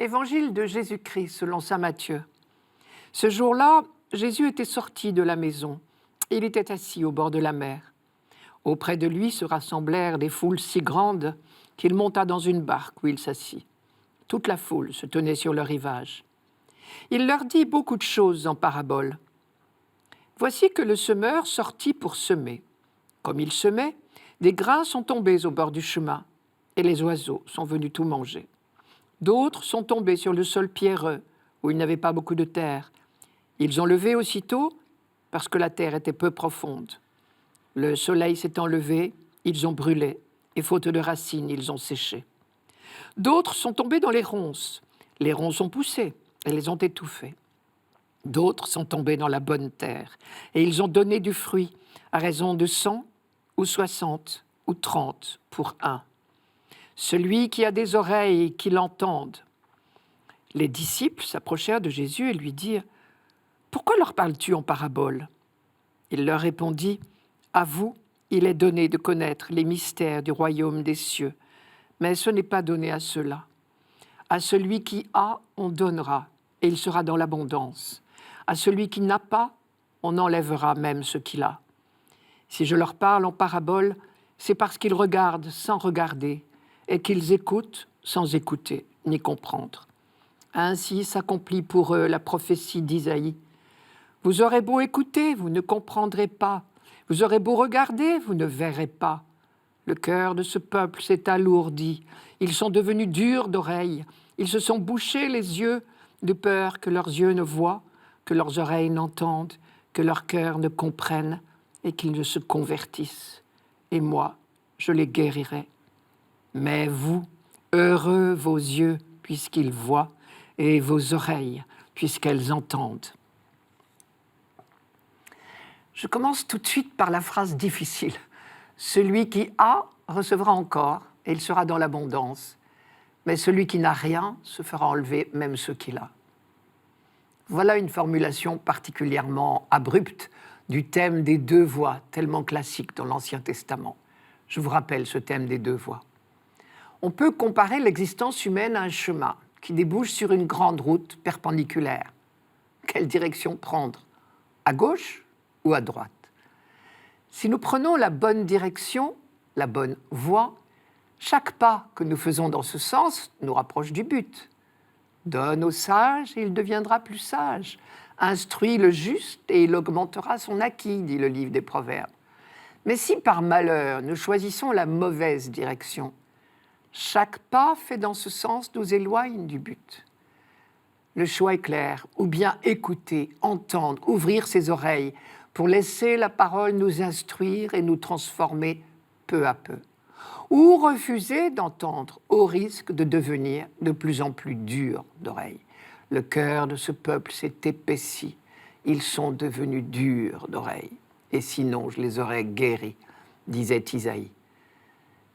Évangile de Jésus-Christ selon saint Matthieu. Ce jour-là, Jésus était sorti de la maison. Il était assis au bord de la mer. Auprès de lui se rassemblèrent des foules si grandes qu'il monta dans une barque où il s'assit. Toute la foule se tenait sur le rivage. Il leur dit beaucoup de choses en paraboles. Voici que le semeur sortit pour semer. Comme il semait, des grains sont tombés au bord du chemin, et les oiseaux sont venus tout manger. D'autres sont tombés sur le sol pierreux, où il n'avait pas beaucoup de terre. Ils ont levé aussitôt, parce que la terre était peu profonde. Le soleil s'étant levé, ils ont brûlé, et faute de racines, ils ont séché. D'autres sont tombés dans les ronces. Les ronces ont poussé, et les ont étouffés. D'autres sont tombés dans la bonne terre, et ils ont donné du fruit, à raison de 100 ou 60 ou 30 pour un. Celui qui a des oreilles, qu'il entende. Les disciples s'approchèrent de Jésus et lui dirent « Pourquoi leur parles-tu en parabole ?» Il leur répondit « À vous, il est donné de connaître les mystères du royaume des cieux, mais ce n'est pas donné à ceux-là. À celui qui a, on donnera, et il sera dans l'abondance. À celui qui n'a pas, on enlèvera même ce qu'il a. Si je leur parle en parabole, c'est parce qu'ils regardent sans regarder, et qu'ils écoutent sans écouter ni comprendre. Ainsi s'accomplit pour eux la prophétie d'Isaïe. Vous aurez beau écouter, vous ne comprendrez pas. Vous aurez beau regarder, vous ne verrez pas. Le cœur de ce peuple s'est alourdi. Ils sont devenus durs d'oreilles. Ils se sont bouchés les yeux de peur que leurs yeux ne voient, que leurs oreilles n'entendent, que leur cœur ne comprenne et qu'ils ne se convertissent. Et moi, je les guérirai. Mais vous, heureux vos yeux, puisqu'ils voient, et vos oreilles, puisqu'elles entendent. Je commence tout de suite par la phrase difficile. Celui qui a recevra encore, et il sera dans l'abondance. Mais celui qui n'a rien se fera enlever même ce qu'il a. Voilà une formulation particulièrement abrupte du thème des deux voies, tellement classique dans l'Ancien Testament. Je vous rappelle ce thème des deux voies. On peut comparer l'existence humaine à un chemin qui débouche sur une grande route perpendiculaire. Quelle direction prendre ? À gauche ou à droite ? Si nous prenons la bonne direction, la bonne voie, chaque pas que nous faisons dans ce sens nous rapproche du but. Donne au sage et il deviendra plus sage. Instruis le juste et il augmentera son acquis, dit le livre des Proverbes. Mais si par malheur nous choisissons la mauvaise direction, chaque pas fait dans ce sens nous éloigne du but. Le choix est clair, ou bien écouter, entendre, ouvrir ses oreilles pour laisser la parole nous instruire et nous transformer peu à peu. Ou refuser d'entendre au risque de devenir de plus en plus dur d'oreille. Le cœur de ce peuple s'est épaissi, ils sont devenus durs d'oreille. Et sinon je les aurais guéris, disait Isaïe.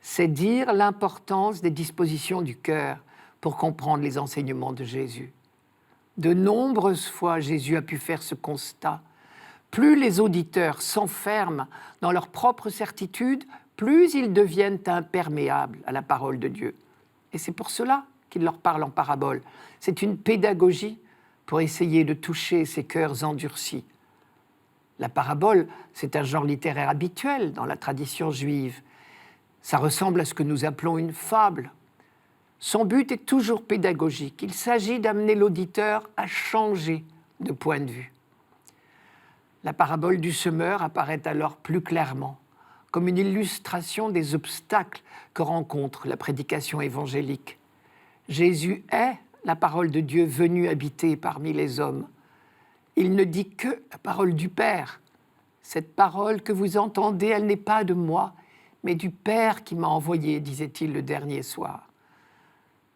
C'est dire l'importance des dispositions du cœur pour comprendre les enseignements de Jésus. De nombreuses fois, Jésus a pu faire ce constat. Plus les auditeurs s'enferment dans leur propre certitude, plus ils deviennent imperméables à la parole de Dieu. Et c'est pour cela qu'il leur parle en parabole. C'est une pédagogie pour essayer de toucher ces cœurs endurcis. La parabole, c'est un genre littéraire habituel dans la tradition juive. Ça ressemble à ce que nous appelons une fable. Son but est toujours pédagogique. Il s'agit d'amener l'auditeur à changer de point de vue. La parabole du semeur apparaît alors plus clairement, comme une illustration des obstacles que rencontre la prédication évangélique. Jésus est la parole de Dieu venue habiter parmi les hommes. Il ne dit que la parole du Père. Cette parole que vous entendez, elle n'est pas de moi, mais du Père qui m'a envoyé, disait-il le dernier soir.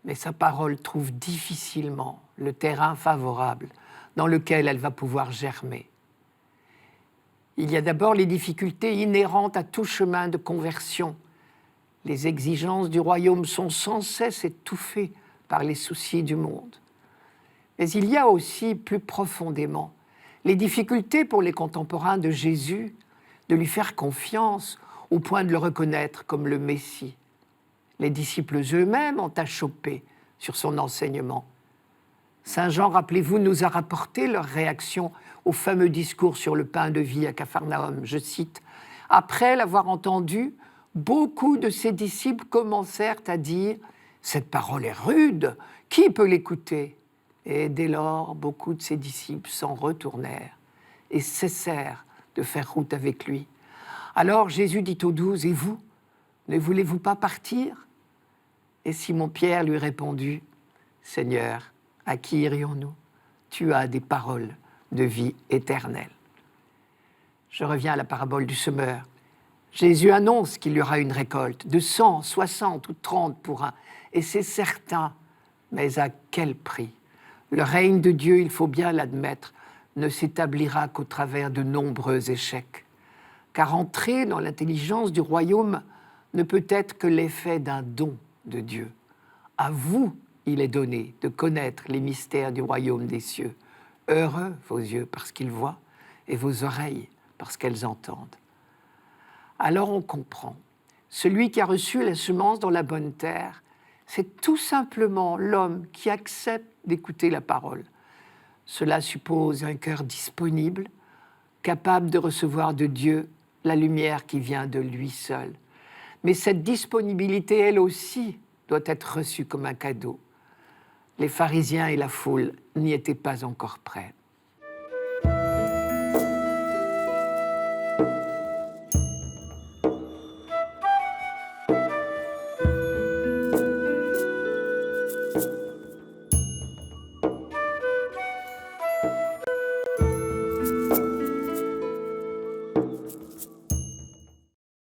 Mais sa parole trouve difficilement le terrain favorable dans lequel elle va pouvoir germer. Il y a d'abord les difficultés inhérentes à tout chemin de conversion. Les exigences du royaume sont sans cesse étouffées par les soucis du monde. Mais il y a aussi, plus profondément, les difficultés pour les contemporains de Jésus de lui faire confiance au point de le reconnaître comme le Messie. Les disciples eux-mêmes ont achoppé sur son enseignement. Saint Jean, rappelez-vous, nous a rapporté leur réaction au fameux discours sur le pain de vie à Capharnaüm. Je cite, « Après l'avoir entendu, beaucoup de ses disciples commencèrent à dire « Cette parole est rude, qui peut l'écouter ?» Et dès lors, beaucoup de ses disciples s'en retournèrent et cessèrent de faire route avec lui. Alors Jésus dit aux 12, « Et vous, ne voulez-vous pas partir ?» Et Simon-Pierre lui répondit, « Seigneur, à qui irions-nous? Tu as des paroles de vie éternelle. » Je reviens à la parabole du semeur. Jésus annonce qu'il y aura une récolte de 100, 60 ou 30 pour un. Et c'est certain, mais à quel prix? Le règne de Dieu, il faut bien l'admettre, ne s'établira qu'au travers de nombreux échecs. Car entrer dans l'intelligence du royaume ne peut être que l'effet d'un don de Dieu. À vous, il est donné de connaître les mystères du royaume des cieux. Heureux vos yeux parce qu'ils voient et vos oreilles parce qu'elles entendent. Alors on comprend. Celui qui a reçu la semence dans la bonne terre, c'est tout simplement l'homme qui accepte d'écouter la parole. Cela suppose un cœur disponible, capable de recevoir de Dieu la lumière qui vient de lui seul. Mais cette disponibilité, elle aussi, doit être reçue comme un cadeau. Les pharisiens et la foule n'y étaient pas encore prêts.